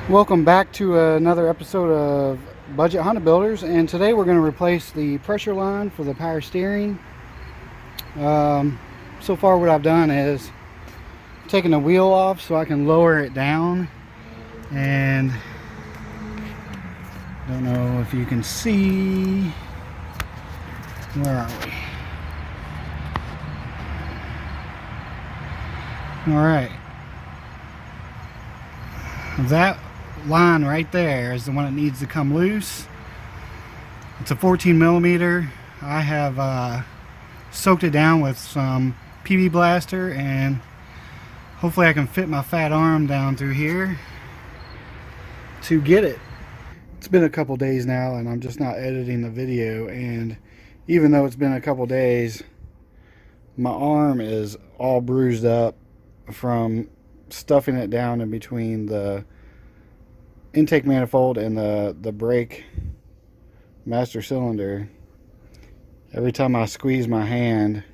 Welcome back to another episode of Budget Honda Builders, and today we're going to replace the pressure line for the power steering. So far what I've done is taken the wheel off so I can lower it down, and don't know if you can see, where are we? Alright, that line right there is the one that needs to come loose. It's a 14 millimeter. I have soaked it down with some PB Blaster, and hopefully I can fit my fat arm down through here to get it. It's been a couple days now and I'm just not editing the video, and even though it's been a couple days, my arm is all bruised up from stuffing it down in between the intake manifold and the brake master cylinder. Every time I squeeze my hand,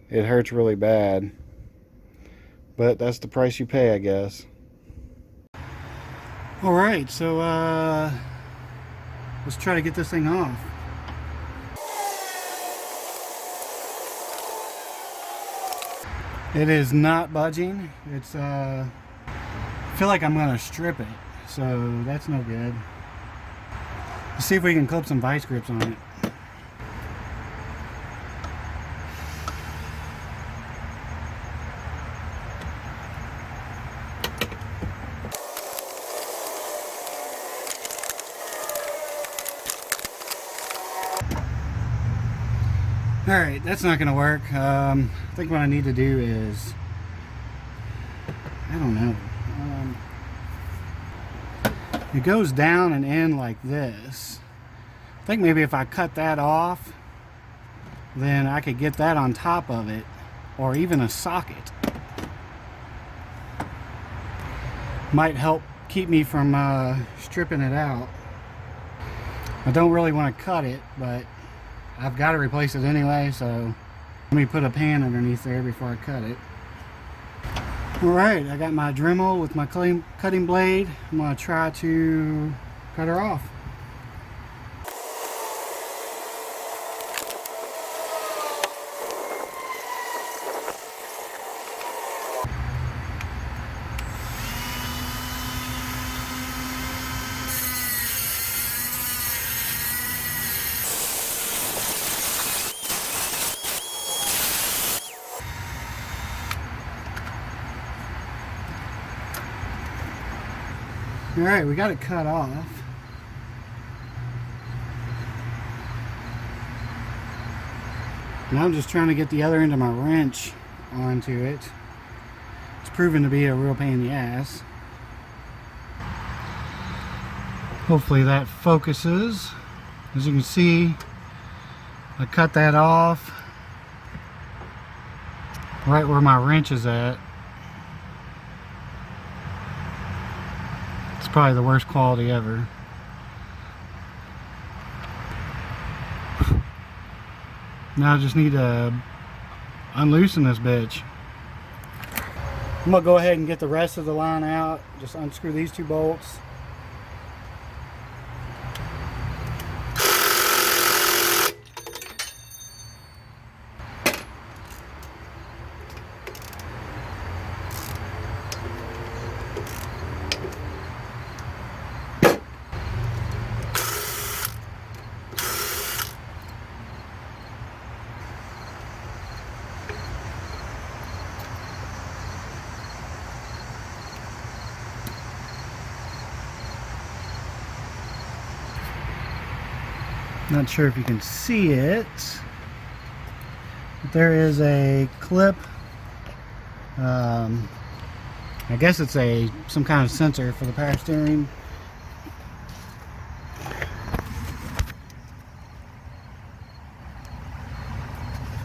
it hurts really bad, but that's the price you pay, I guess. Alright, so let's try to get this thing off. It is not budging. It's I feel like I'm gonna strip it, so that's no good. Let's see if we can clip some vice grips on it. Alright, that's not gonna work. I think what I need to do is, I don't know. It goes down and in like this. I think maybe if I cut that off, then I could get that on top of it, or even a socket. Might help keep me from stripping it out. I don't really want to cut it, but I've got to replace it anyway, so let me put a pan underneath there before I cut it. Alright, I got my Dremel with my cutting blade. I'm going to try to cut her off. Alright, we got it cut off. Now I'm just trying to get the other end of my wrench onto it. It's proven to be a real pain in the ass. Hopefully that focuses. As you can see, I cut that off right where my wrench is at. It's probably the worst quality ever. Now I just need to unloosen this bitch. I'm gonna go ahead and get the rest of the line out. Just unscrew these two bolts. Not sure if you can see it, but there is a clip. I guess it's some kind of sensor for the power steering.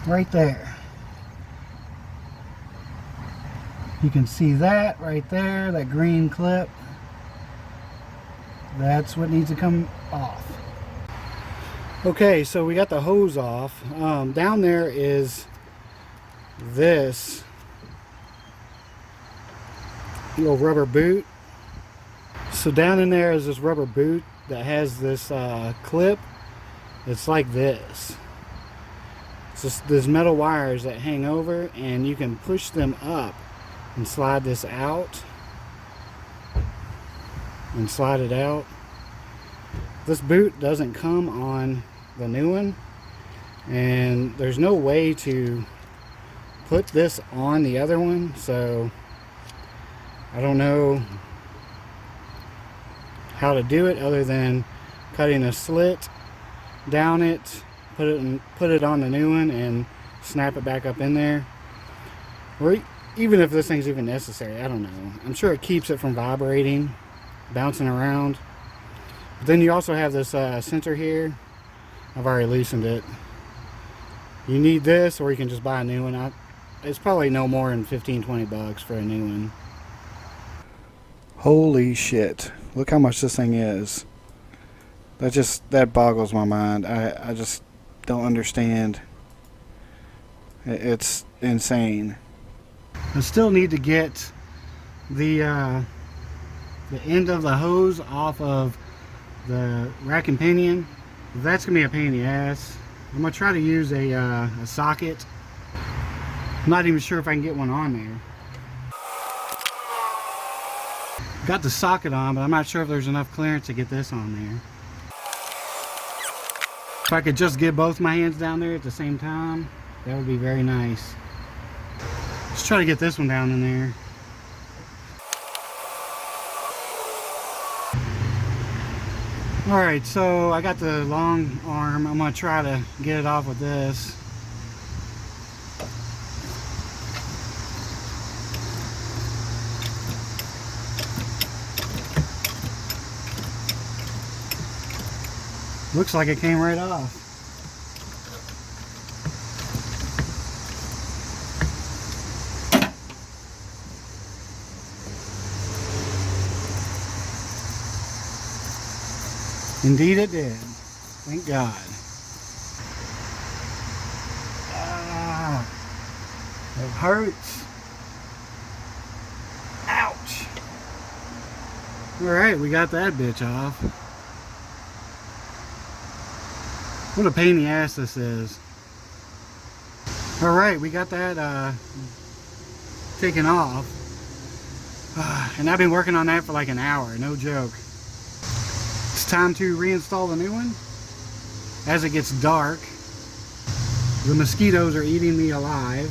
Right there. You can see that right there, that green clip. That's what needs to come off. Okay, so we got the hose off. Down there is this little rubber boot So down in there is this rubber boot that has this clip. It's like this. It's just there's metal wires that hang over, and you can push them up and slide this out and slide it out. This boot doesn't come on the new one, and there's no way to put this on the other one, so I don't know how to do it other than cutting a slit down it, put it on the new one and snap it back up in there. Or even if this thing's even necessary, I don't know. I'm sure it keeps it from vibrating, bouncing around. But then you also have this sensor here. I've already loosened it. You need this, or you can just buy a new one. It's probably no more than 15-20 bucks for a new one. Holy shit. Look how much this thing is. That boggles my mind. I just don't understand. It's insane. I still need to get the end of the hose off of the rack and pinion. That's gonna be a pain in the ass. I'm gonna try to use a socket. I'm not even sure if I can get one on there. Got the socket on, but I'm not sure if there's enough clearance to get this on there. If I could just get both my hands down there at the same time, that would be very nice. Let's try to get this one down in there. Alright, so I got the long arm. I'm going to try to get it off with this. Looks like it came right off. Indeed it did. Thank God. Ah, it hurts. Ouch. Alright, we got that bitch off. What a pain in the ass this is. Alright, we got that taken off. And I've been working on that for like an hour, no joke. It's time to reinstall the new one. As it gets dark, the mosquitoes are eating me alive.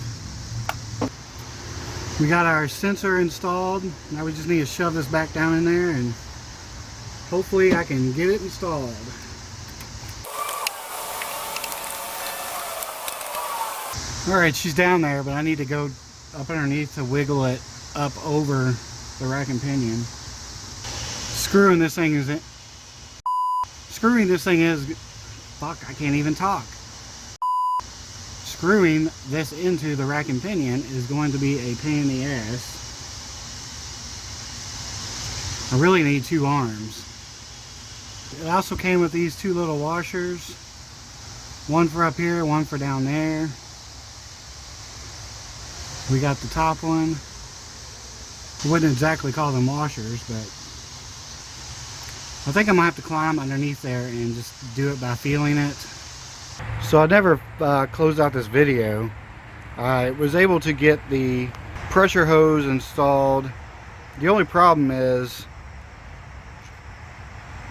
We got our sensor installed. Now we just need to shove this back down in there, and hopefully I can get it installed. Alright, she's down there, but I need to go up underneath to wiggle it up over the rack and pinion. Screwing this thing is fuck, I can't even talk. Screwing this into the rack and pinion is going to be a pain in the ass. I really need two arms. It also came with these two little washers. One for up here, one for down there. We got the top one. I wouldn't exactly call them washers, but I think I'm gonna have to climb underneath there and just do it by feeling it. So I never closed out this video. I was able to get the pressure hose installed. The only problem is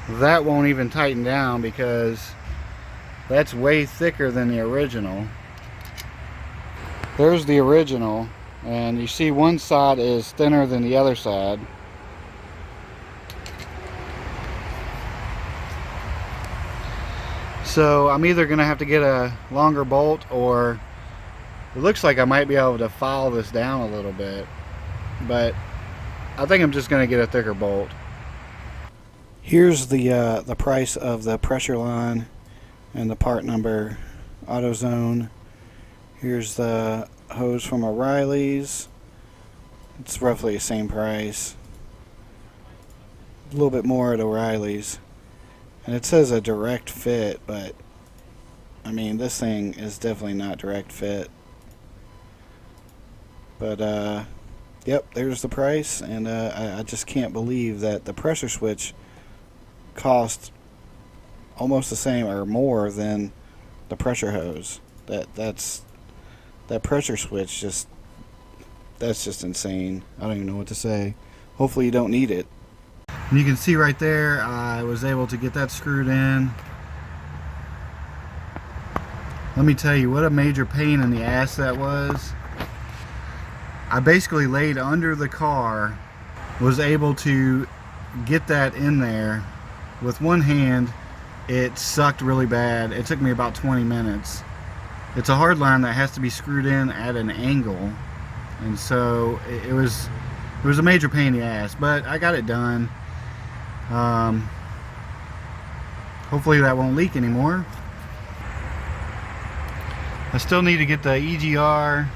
that won't even tighten down because that's way thicker than the original. There's the original, and you see one side is thinner than the other side. So I'm either going to have to get a longer bolt, or it looks like I might be able to file this down a little bit. But I think I'm just going to get a thicker bolt. Here's the price of the pressure line and the part number, AutoZone. Here's the hose from O'Reilly's. It's roughly the same price. A little bit more at O'Reilly's. And it says a direct fit, but I mean, this thing is definitely not direct fit. But Yep, there's the price, and I just can't believe that the pressure switch cost almost the same or more than the pressure hose. That pressure switch that's just insane. I don't even know what to say. Hopefully you don't need it. And you can see right there, I was able to get that screwed in. Let me tell you what a major pain in the ass that was. I basically laid under the car, was able to get that in there with one hand. It sucked really bad. It took me about 20 minutes. It's a hard line that has to be screwed in at an angle, and so it was a major pain in the ass, but I got it done. Hopefully that won't leak anymore. I still need to get the EGR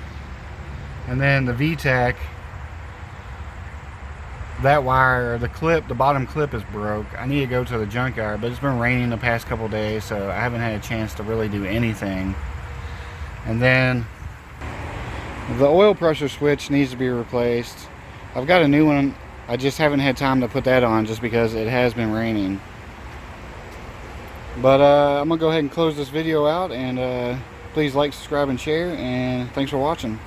and then the VTAC. That wire, the clip, the bottom clip is broke. I need to go to the junkyard, but it's been raining the past couple days, so I haven't had a chance to really do anything. And then the oil pressure switch needs to be replaced. I've got a new one. I just haven't had time to put that on just because it has been raining. But I'm gonna go ahead and close this video out, and please like, subscribe, and share, and thanks for watching.